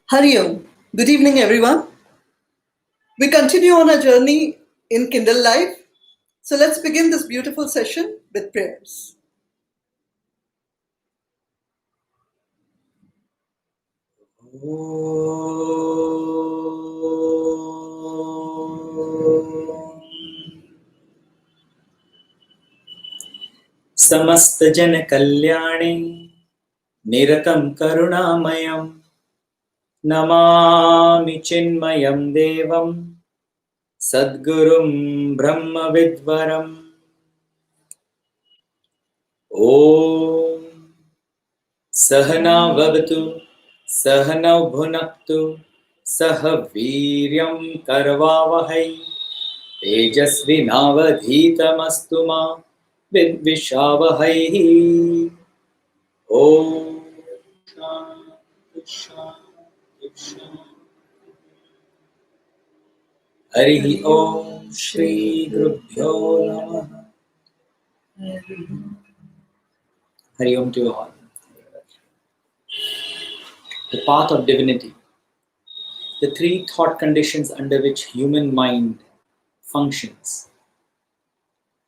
Hari Om. Good evening, everyone. We continue on our journey in Kindle Life. So let's begin this beautiful session with prayers. समस्त जन कल्याणे निरतं करुणामयं नमामि चिन्मयं देवं सद्गुरुं ब्रह्मविद्वरम् ॐ सहना भवतु सहनौ भुनक्तु सह वीर्यं करवावहै तेजस्विनावधीतमस्तु मा विद्विषावहै ॐ शान्ति शान्ति शान्ति। हरिः ॐ श्री गुरुभ्यो नमः। Hari Om to you all. The path of divinity. The three thought conditions under which human mind functions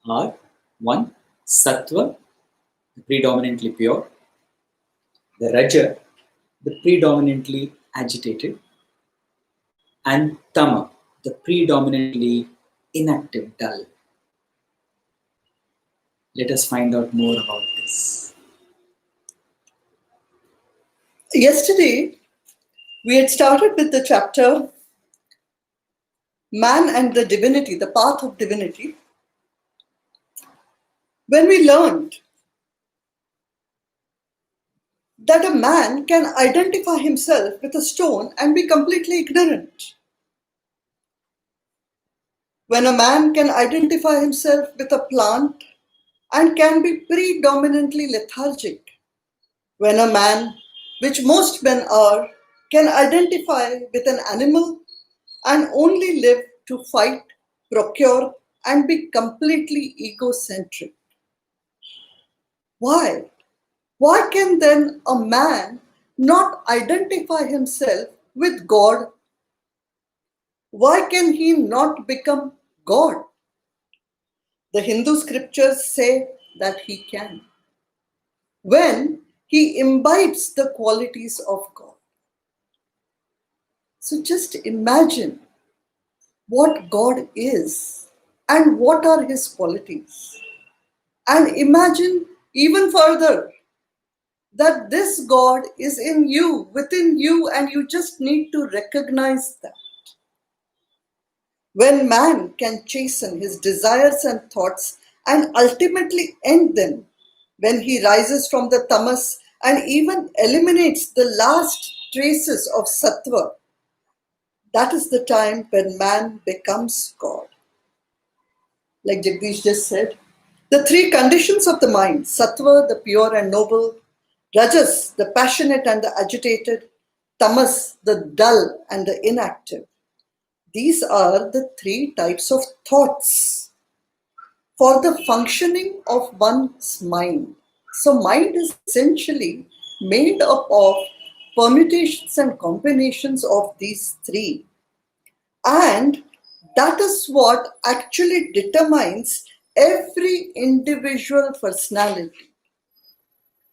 are 1. Sattva, the predominantly pure; the Raja, the predominantly agitated; and Tama, the predominantly inactive, dull. Let us find out more about this. Yesterday, we had started with the chapter Man and the Divinity, the Path of Divinity, when we learned that a man can identify himself with a stone and be completely ignorant. When a man can identify himself with a plant and can be predominantly lethargic. When a man, which most men are, can identify with an animal and only live to fight, procure, and be completely egocentric. Why? Why can then a man not identify himself with God? Why can he not become God? The Hindu scriptures say that he can, when he imbibes the qualities of God. So just imagine what God is and what are his qualities. And imagine even further that this God is in you, within you, and you just need to recognize that. When man can chasten his desires and thoughts and ultimately end them, when he rises from the tamas and even eliminates the last traces of sattva, that is the time when man becomes God. Like Jagdish just said, the three conditions of the mind, sattva, the pure and noble; rajas, the passionate and the agitated; tamas, the dull and the inactive. These are the three types of thoughts for the functioning of one's mind. So mind is essentially made up of permutations and combinations of these three. And that is what actually determines every individual personality.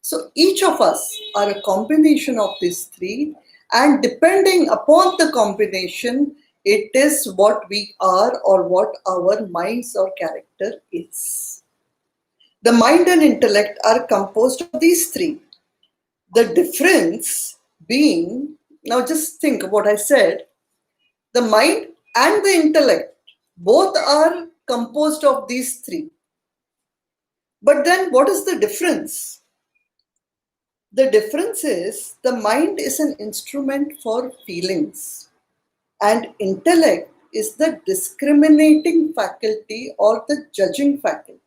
So each of us are a combination of these three, and depending upon the combination, it is what we are or what our minds or character is. The mind and intellect are composed of these three. The difference being, now just think of what I said, the mind and the intellect both are composed of these three. But then what is the difference? The difference is the mind is an instrument for feelings, and intellect is the discriminating faculty or the judging faculty.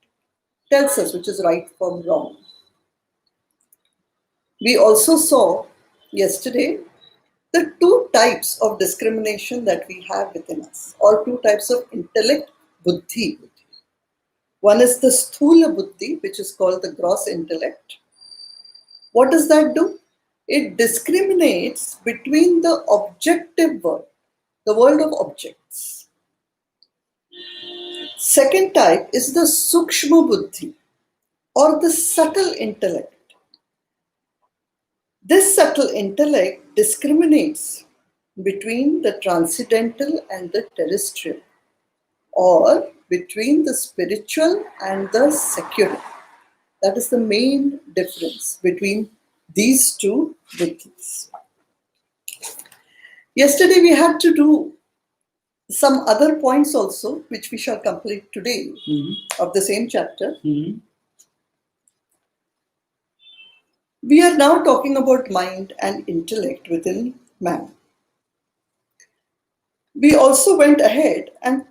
Tells us which is right from wrong. We also saw yesterday the two types of discrimination that we have within us, or two types of intellect, buddhi. One is the sthula buddhi, which is called the gross intellect. What does that do? It discriminates between the objective world, the world of objects. Second type is the Sukshma Buddhi or the subtle intellect. This subtle intellect discriminates between the transcendental and the terrestrial, or between the spiritual and the secular. That is the main difference between these two buddhis. Yesterday we had to do some other points also, which we shall complete today of the same chapter. We are now talking about mind and intellect within man. We also went ahead and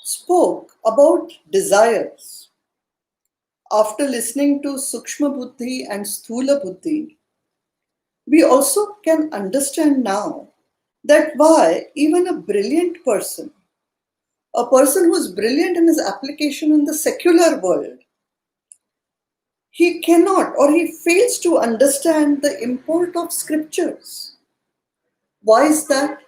spoke about desires. After listening to Sukshma Buddhi and Sthula Buddhi, we also can understand now that why even a brilliant person, a person who is brilliant in his application in the secular world, he cannot or he fails to understand the import of scriptures. Why is that?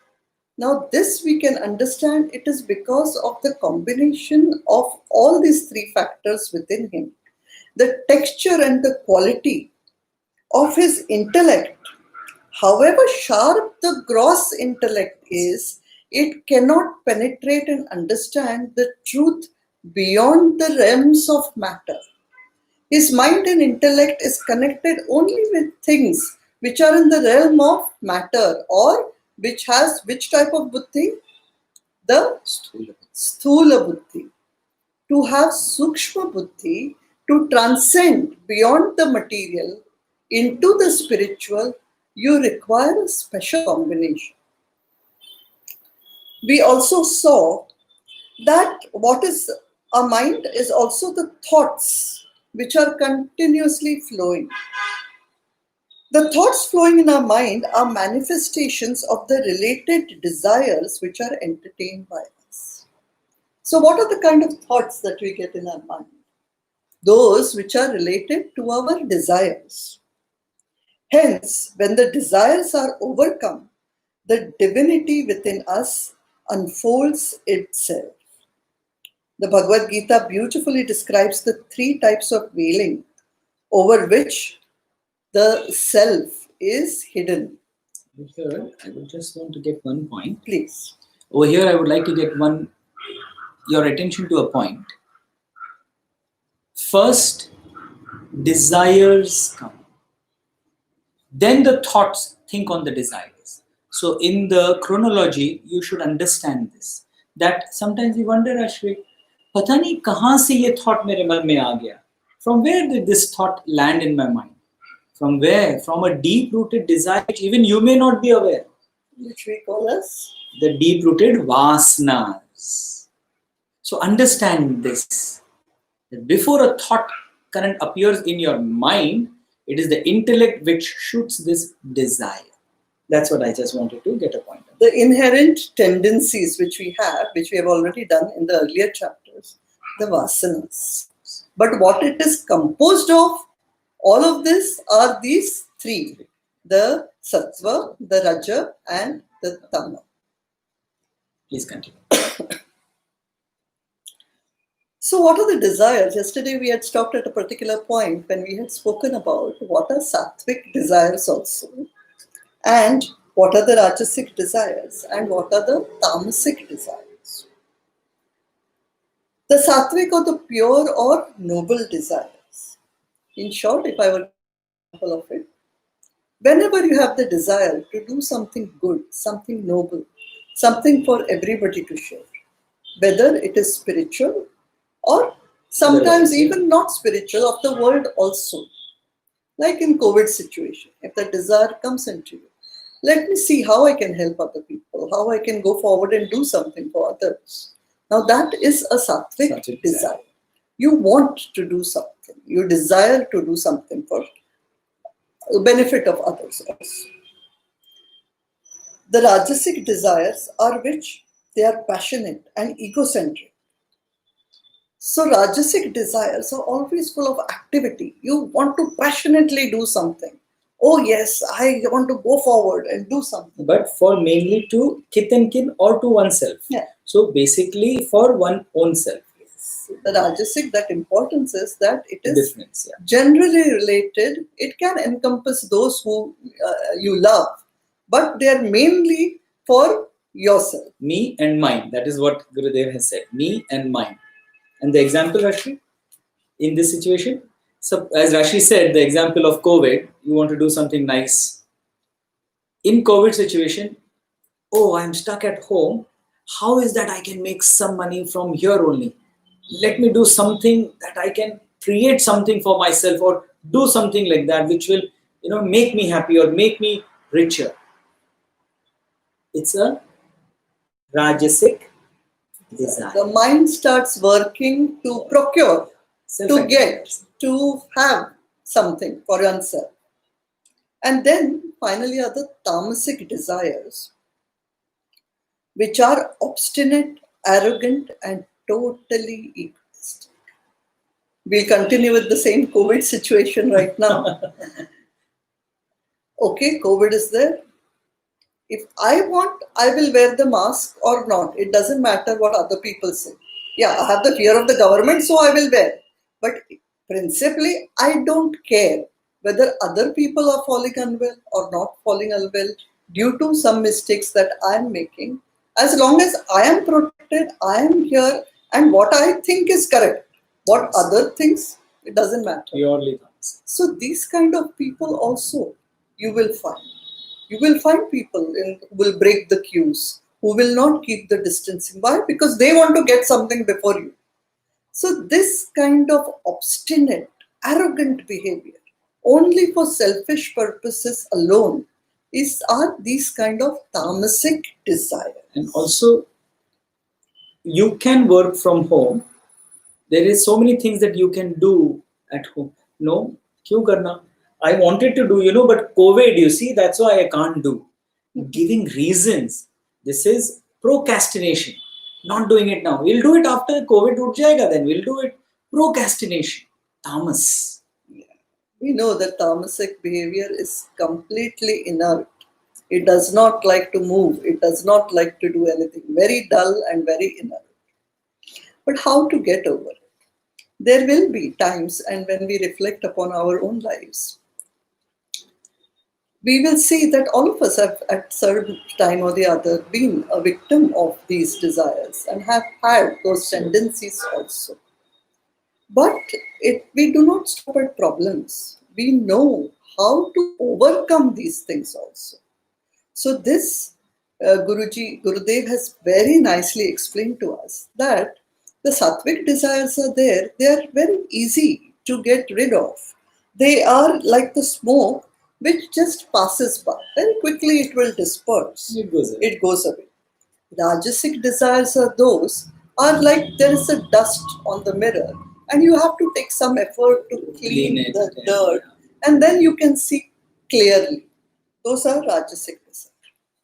Now this we can understand it is because of the combination of all these three factors within him. The texture and the quality of his intellect, however sharp the gross intellect is, it cannot penetrate and understand the truth beyond the realms of matter. His mind and intellect is connected only with things which are in the realm of matter, or which has which type of buddhi? The Sthula Buddhi. To have Sukshma Buddhi, to transcend beyond the material into the spiritual, you require a special combination. We also saw that what is a mind is also the thoughts which are continuously flowing. The thoughts flowing in our mind are manifestations of the related desires which are entertained by us. So, what are the kind of thoughts that we get in our mind? Those which are related to our desires. Hence, when the desires are overcome, the divinity within us unfolds itself. The Bhagavad Gita beautifully describes the three types of veiling over which the self is hidden. Here, I would just want to get one point. Please. Over here, I would like to get your attention to a point. First, desires come. Then the thoughts think on the desires. So in the chronology, you should understand this. That sometimes we wonder, Ashwik, pata nahi kahan se ye thought mere man mein aa gaya? From where did this thought land in my mind? From where? From a deep-rooted desire which even you may not be aware. Which we call as? The deep-rooted vasanas. So understand this. That before a thought current appears in your mind, it is the intellect which shoots this desire. That's what I just wanted to get a point on. The inherent tendencies which we have already done in the earlier chapters, the vasanas. But what it is composed of, all of this are these three: the sattva, the raja, and the tama. Please continue. So what are the desires? Yesterday we had stopped at a particular point when we had spoken about what are sattvic desires also, and what are the rajasic desires, and what are the tamasic desires. The sattvic or the pure or noble desires. In short, if I were to example of it, whenever you have the desire to do something good, something noble, something for everybody to share, whether it is spiritual or sometimes even not spiritual, of the world also. Like in COVID situation, if the desire comes into you, let me see how I can help other people, how I can go forward and do something for others. Now that is a sattvic desire. You want to do something. You desire to do something for the benefit of others also. The rajasic desires are which they are passionate and egocentric. So rajasic desires are always full of activity. You want to passionately do something. oh yes, I want to go forward and do something. But for mainly to kith and kin or to oneself. Yeah. So basically for one own self. The Rajasic, that importance is that it The is difference, yeah. generally related. It can encompass those who you love, but they are mainly for yourself. Me and mine. That is what Gurudev has said. Me and mine. And the example, Rashi, in this situation. So as Rashi said, the example of COVID, you want to do something nice. In COVID situation, oh, I'm stuck at home. How is that I can make some money from here only? Let me do something that I can create something for myself or do something like that which will, make me happy or make me richer. It's a Rajasic desire. The mind starts working to procure, to get, to have something for oneself. And then finally are the tamasic desires, which are obstinate, arrogant, and totally egoistic. We'll continue with the same COVID situation right now. Okay, COVID is there. If I want, I will wear the mask or not. It doesn't matter what other people say. Yeah, I have the fear of the government, so I will wear. But principally, I don't care whether other people are falling unwell or not falling unwell due to some mistakes that I am making. As long as I am protected, I am here, and what I think is correct. What other things, it doesn't matter. Purely Tamasic. So these kind of people also you will find. You will find people who will break the queues, who will not keep the distancing. Why? Because they want to get something before you. So this kind of obstinate, arrogant behavior, only for selfish purposes alone, are these kind of tamasic desires. And also, you can work from home. There is so many things that you can do at home. No, kyun karna? I wanted to do, but COVID, you see, that's why I can't do. Giving reasons. This is procrastination. Not doing it now. We'll do it after COVID ut jayega, then we'll do it. Procrastination. Tamas. We know that tamasic behavior is completely inert. It does not like to move. It does not like to do anything. Very dull and very inert. But how to get over it? There will be times, and when we reflect upon our own lives, we will see that all of us have at certain time or the other been a victim of these desires and have had those tendencies also. But we do not stop at problems. We know how to overcome these things also. So this Gurudev has very nicely explained to us that the sattvic desires are there. They are very easy to get rid of. They are like the smoke which just passes by. Very quickly it will disperse. It goes away. Rajasic desires are like there is a dust on the mirror and you have to take some effort to clean the dirt and then you can see clearly. Those are Rajasic desires.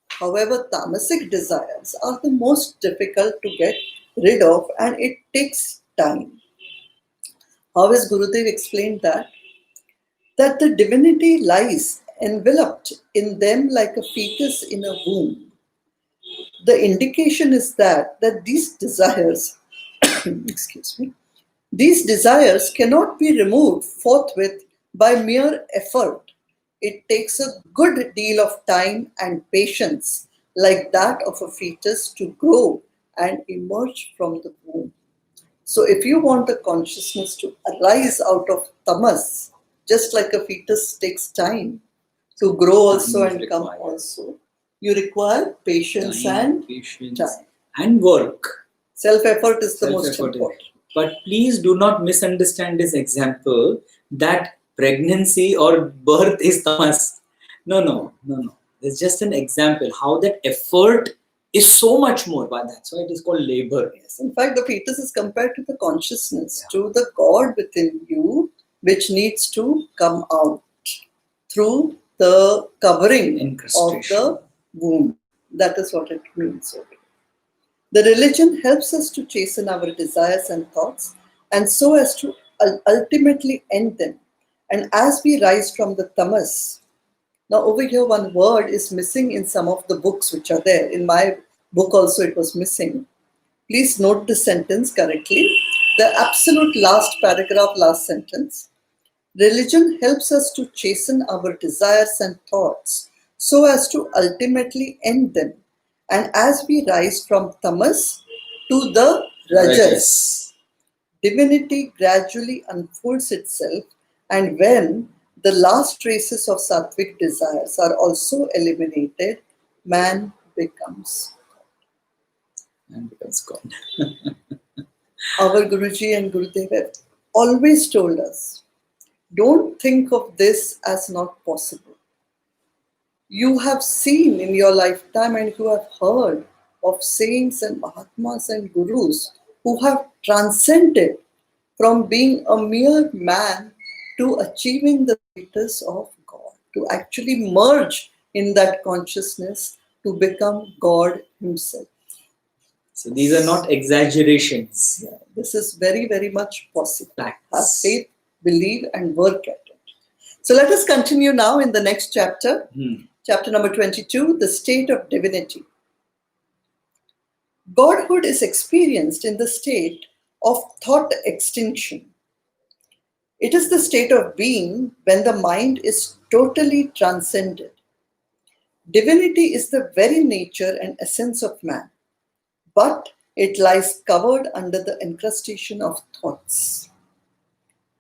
However, tamasic desires are the most difficult to get rid of and it takes time. How is Gurudev explained that? That the divinity lies enveloped in them like a fetus in a womb. The indication is that these desires, excuse me, these desires cannot be removed forthwith by mere effort. It takes a good deal of time and patience, like that of a fetus, to grow and emerge from the womb. So if you want a consciousness to arise out of tamas, just like a fetus takes time to grow also and come also, you require patience and time. And work. Self-effort is the most important. But please do not misunderstand this example that pregnancy or birth is tamas. No. It's just an example how that effort is so much more. But that's why it is called labor. Yes. In fact, the fetus is compared to the consciousness, to the God within you, which needs to come out through the covering of the womb. That is what it means. Okay. The religion helps us to chasten our desires and thoughts, and so as to ultimately end them. And as we rise from the tamas, Now, over here, one word is missing in some of the books which are there. In my book, also, it was missing. Please note the sentence correctly. The absolute last paragraph, last sentence. Religion helps us to chasten our desires and thoughts so as to ultimately end them. And as we rise from tamas to the rajas, divinity gradually unfolds itself, and when the last traces of sattvic desires are also eliminated, man becomes. And becomes God. Our Guruji and Gurudev have always told us, don't think of this as not possible. You have seen in your lifetime and you have heard of saints and Mahatmas and Gurus who have transcended from being a mere man to achieving the status of God, to actually merge in that consciousness to become God Himself. So these are not exaggerations. Yeah, this is very, very much possible. Facts. Have faith, believe, and work at it. So let us continue now in the next chapter. Chapter number 22, the state of divinity. Godhood is experienced in the state of thought extinction. It is the state of being when the mind is totally transcended. Divinity is the very nature and essence of man, but it lies covered under the encrustation of thoughts.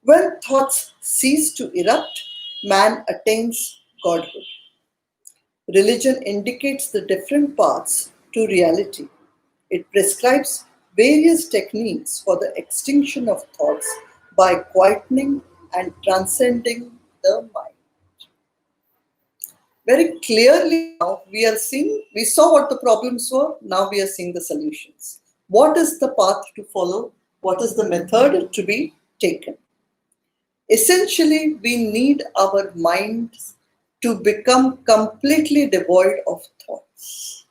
When thoughts cease to erupt, man attains Godhood. Religion indicates the different paths to reality. It prescribes various techniques for the extinction of thoughts by quietening and transcending the mind. Very clearly now we saw what the problems were, now we are seeing the solutions. What is the path to follow? What is the method to be taken? Essentially, we need our minds to become completely devoid of thoughts.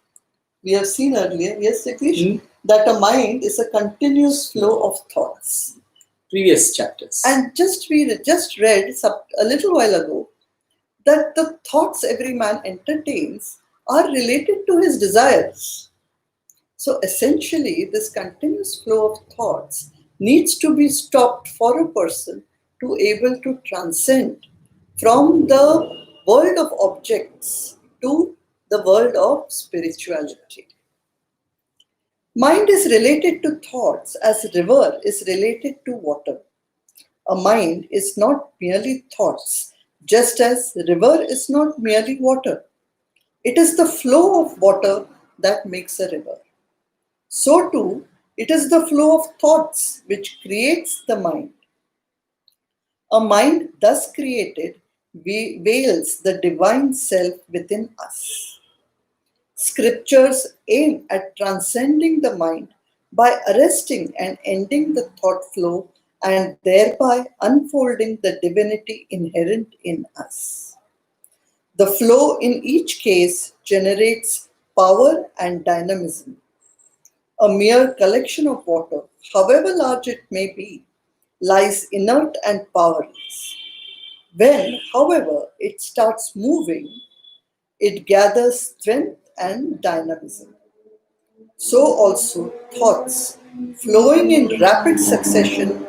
We have seen earlier, yes, Jagdish, that a mind is a continuous flow of thoughts. Previous chapters. And we just read a little while ago that the thoughts every man entertains are related to his desires. So essentially, this continuous flow of thoughts needs to be stopped for a person to able to transcend from the world of objects to the world of spirituality. Mind is related to thoughts as river is related to water. A mind is not merely thoughts, just as river is not merely water. It is the flow of water that makes a river. So too, it is the flow of thoughts which creates the mind. A mind thus created veils the divine self within us. Scriptures aim at transcending the mind by arresting and ending the thought flow and thereby unfolding the divinity inherent in us. The flow in each case generates power and dynamism. A mere collection of water, however large it may be, lies inert and powerless. When, however, it starts moving, it gathers strength and dynamism. So also thoughts flowing in rapid succession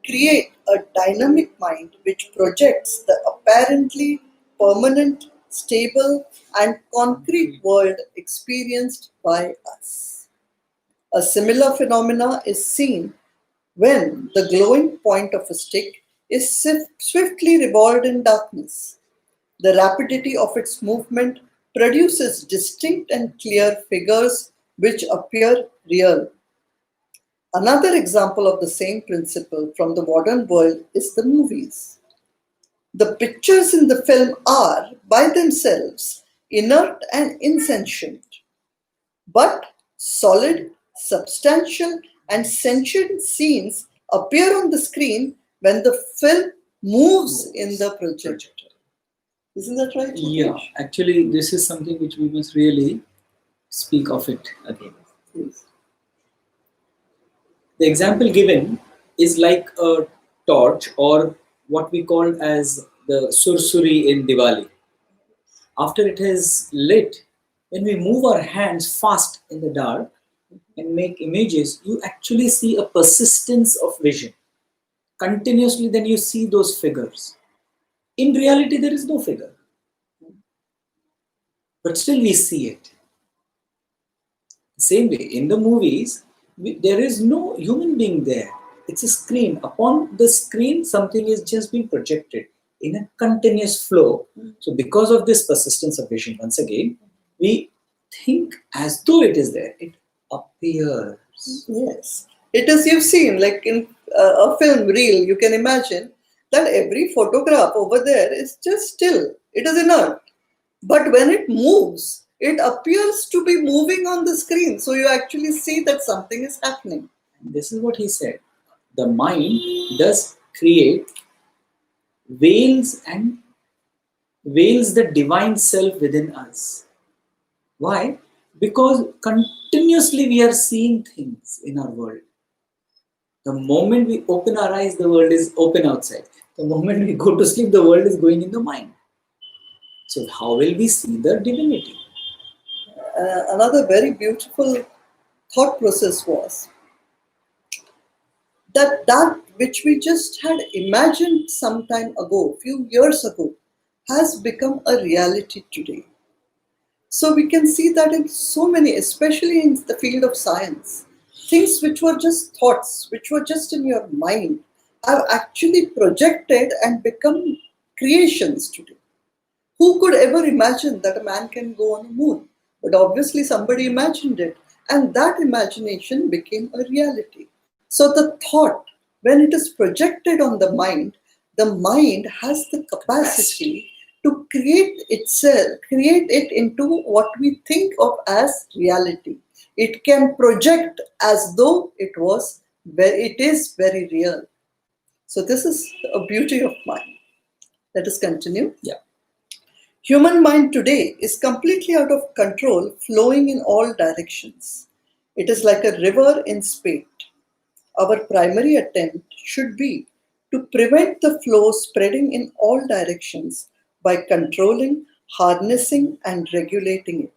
create a dynamic mind which projects the apparently permanent, stable, and concrete world experienced by us. A similar phenomena is seen when the glowing point of a stick is swiftly revolved in darkness. The rapidity of its movement produces distinct and clear figures which appear real. Another example of the same principle from the modern world is the movies. The pictures in the film are, by themselves, inert and insentient, but solid, substantial, and sentient scenes appear on the screen when the film moves in the projector. Isn't that right? Yeah, actually, this is something which we must really speak of it again. Yes. The example given is like a torch, or what we call as the sursuri in Diwali. after it is lit, when we move our hands fast in the dark and make images, you actually see a persistence of vision. Continuously, then you see those figures. In reality, there is no figure, but still we see it. Same way, in the movies, there is no human being there. It's a screen. Upon the screen, something is just being projected in a continuous flow. So, because of this persistence of vision, once again, we think as though it is there. It appears. Yes. It is, you've seen, like in a film reel, you can imagine that every photograph over there is just still. It is inert. But when it moves, it appears to be moving on the screen. So you actually see that something is happening. This is what he said. The mind does create veils and veils the divine self within us. Why? Because continuously we are seeing things in our world. The moment we open our eyes, the world is open outside. The moment we go to sleep, the world is going in the mind. So how will we see the divinity? Another very beautiful thought process was that which we just had imagined some time ago, few years ago, has become a reality today. So we can see that in so many, especially in the field of science, things which were just thoughts, which were just in your mind, have actually projected and become creations today. Who could ever imagine that a man can go on the moon? But obviously somebody imagined it, and that imagination became a reality. So the thought, when it is projected on the mind has the capacity to create it into what we think of as reality. It can project as though it is very real. So this is a beauty of mind. Let us continue. Yeah. Human mind today is completely out of control, flowing in all directions. It is like a river in spate. Our primary attempt should be to prevent the flow spreading in all directions by controlling, harnessing, and regulating it.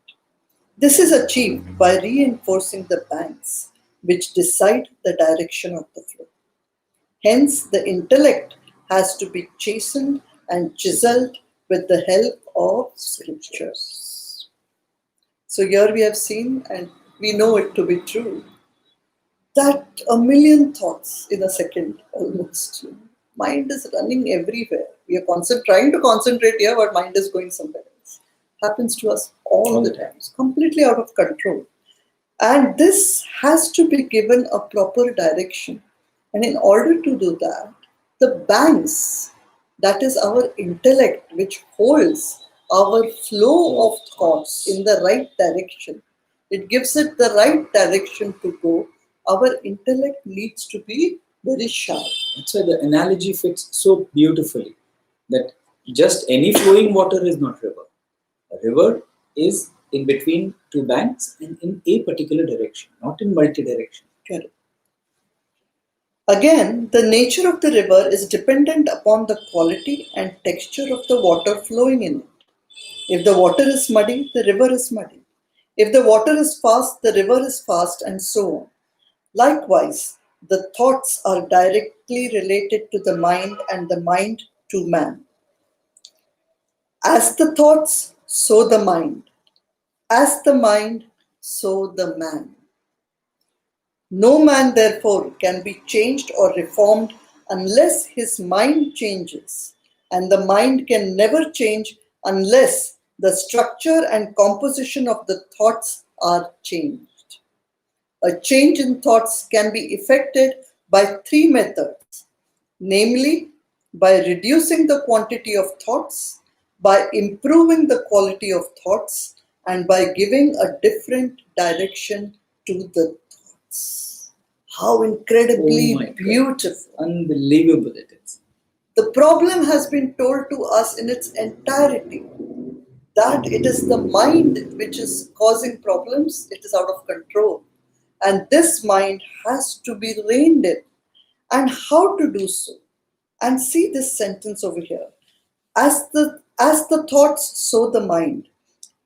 This is achieved by reinforcing the banks, which decide the direction of the flow. Hence, the intellect has to be chastened and chiseled with the help of scriptures. So, here we have seen, and we know it to be true, that a million thoughts in a second almost. Mind is running everywhere. We are trying to concentrate here, but mind is going somewhere else. Happens to us all the time. It's completely out of control. And this has to be given a proper direction. And in order to do that, the banks, that is our intellect, which holds our flow of thoughts in the right direction, it gives it the right direction to go. Our intellect needs to be very sharp. That's why the analogy fits so beautifully that just any flowing water is not river. A river is in between two banks and in a particular direction, not in multi-direction. Correct. Again, the nature of the river is dependent upon the quality and texture of the water flowing in it. If the water is muddy, the river is muddy. If the water is fast, the river is fast, and so on. Likewise, the thoughts are directly related to the mind and the mind to man. As the thoughts, so the mind. As the mind, so the man. No man, therefore, can be changed or reformed unless his mind changes, and the mind can never change unless the structure and composition of the thoughts are changed. A change in thoughts can be effected by three methods, namely, by reducing the quantity of thoughts, by improving the quality of thoughts, and by giving a different direction to the thoughts. How incredibly beautiful. Unbelievable it is. The problem has been told to us in its entirety that it is the mind which is causing problems, it is out of control. And this mind has to be reined in. And how to do so? And see this sentence over here. As the As the thoughts, so the mind.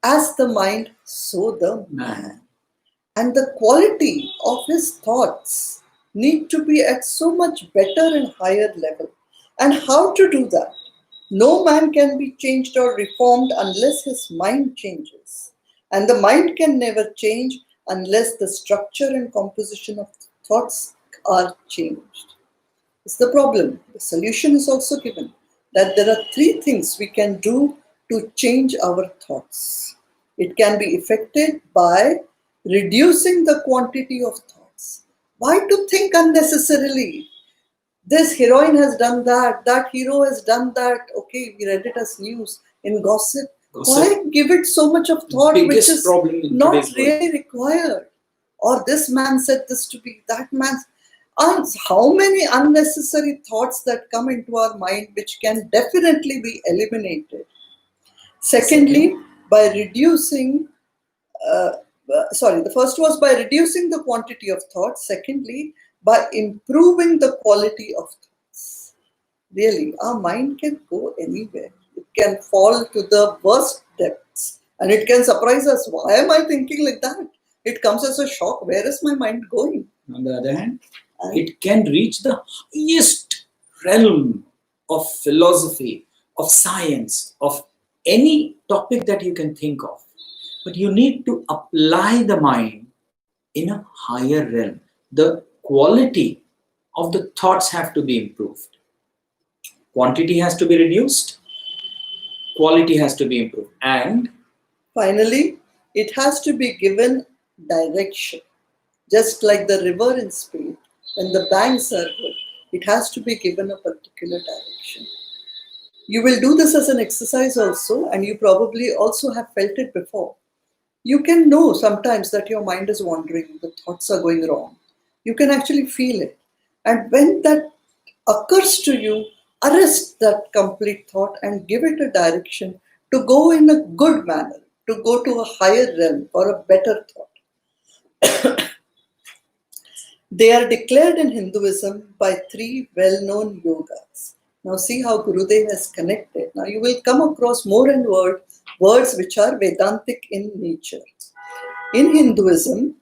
As the mind, so the man. And the quality of his thoughts need to be at so much better and higher level. And how to do that? No man can be changed or reformed unless his mind changes. And the mind can never change unless the structure and composition of thoughts are changed. It's the problem. The solution is also given that there are three things we can do to change our thoughts. It can be effected by reducing the quantity of thoughts. Why to think unnecessarily? This heroine has done that, that hero has done that. Okay, we read it as news in gossip. Why give it so much of thought which is not really required? Or this man said this to be, that man. How many unnecessary thoughts that come into our mind which can definitely be eliminated. Secondly, by reducing the first was by reducing the quantity of thoughts. Secondly, by improving the quality of thoughts. Really, our mind can go anywhere. It can fall to the worst depths and it can surprise us. Why am I thinking like that? It comes as a shock. Where is my mind going? On the other hand, it can reach the highest realm of philosophy, of science, of any topic that you can think of. But you need to apply the mind in a higher realm. The quality of the thoughts have to be improved. Quantity has to be reduced. Quality has to be improved. And finally, it has to be given direction. Just like the river in Spain, when the banks are good, it has to be given a particular direction. You will do this as an exercise also, and you probably also have felt it before. You can know sometimes that your mind is wandering, the thoughts are going wrong. You can actually feel it. And when that occurs to you, arrest that complete thought and give it a direction to go in a good manner, to go to a higher realm or a better thought. They are declared in Hinduism by three well-known yogas. Now see how Gurudev has connected. Now you will come across more and more words which are Vedantic in nature. In Hinduism,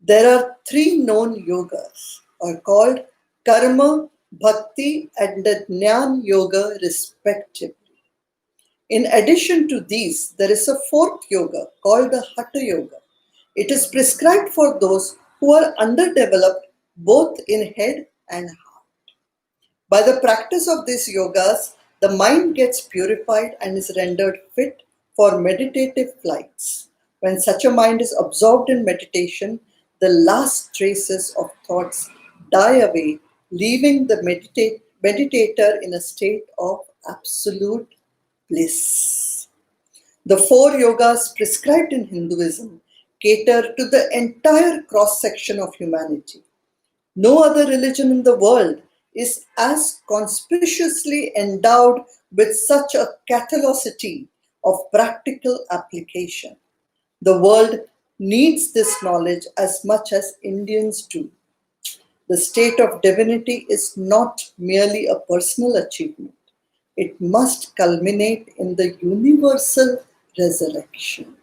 there are three known yogas are called Karma, Bhakti and the Jnana Yoga respectively. In addition to these, there is a fourth yoga called the Hatha Yoga. It is prescribed for those who are underdeveloped both in head and heart. By the practice of these yogas, the mind gets purified and is rendered fit for meditative flights. When such a mind is absorbed in meditation, the last traces of thoughts die away, leaving the meditator in a state of absolute bliss. The four yogas prescribed in Hinduism cater to the entire cross-section of humanity. No other religion in the world is as conspicuously endowed with such a catholicity of practical application. The world needs this knowledge as much as Indians do. The state of divinity is not merely a personal achievement. It must culminate in the universal resurrection.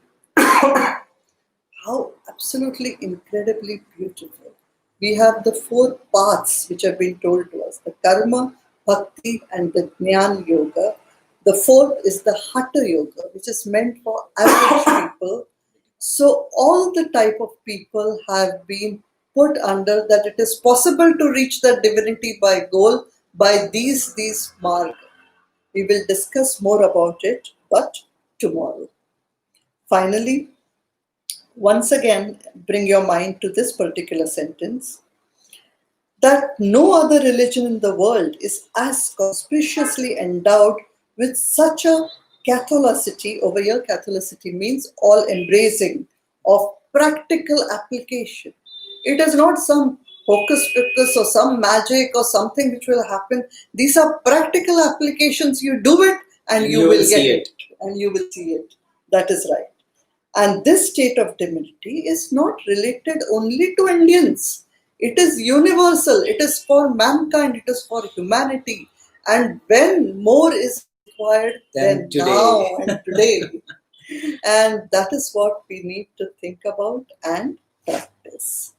How absolutely incredibly beautiful. We have the four paths which have been told to us, the karma, bhakti and the jnana yoga. The fourth is the hatha yoga, which is meant for average people. So all the type of people have been put under that it is possible to reach that divinity by goal by these marks. We will discuss more about it, but tomorrow. Finally, once again, bring your mind to this particular sentence that no other religion in the world is as conspicuously endowed with such a catholicity. Over here, catholicity means all embracing of practical application. It is not some hocus pocus or some magic or something which will happen. These are practical applications. You do it and you will get it. And you will see it. That is right. And this state of divinity is not related only to Indians. It is universal. It is for mankind. It is for humanity. And when more is required Than than now today. and today. And that is what we need to think about and practice.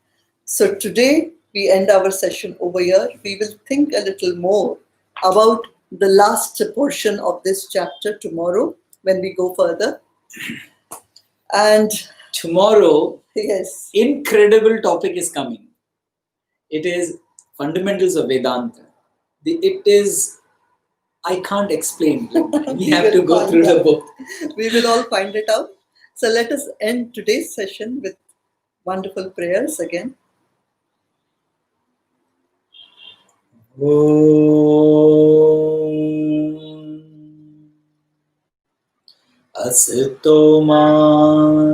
So today we end our session over here. We will think a little more about the last portion of this chapter tomorrow when we go further. And Tomorrow, yes, incredible topic is coming. It is fundamentals of Vedanta. It is, I can't explain. We have to go through the book. We will all find it out. So let us end today's session with wonderful prayers again. Asito ma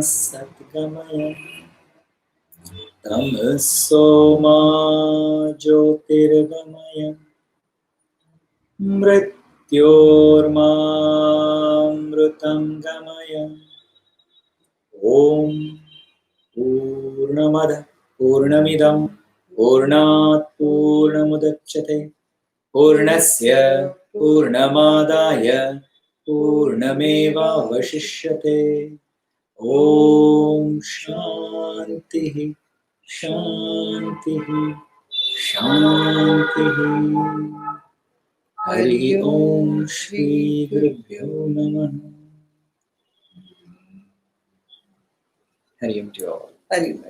satgamaya tamaso ma jyotirgamaya mrityormamrutam gamaya Om Purnamada Purnamidam Purnat Purnamudachyate Purnasya Purnamadaya Purnameva Vashishyate Om Shanti Shanti Shanti Hari Om Shri Gurubhyo Namah Hari Om to all. Hari Om.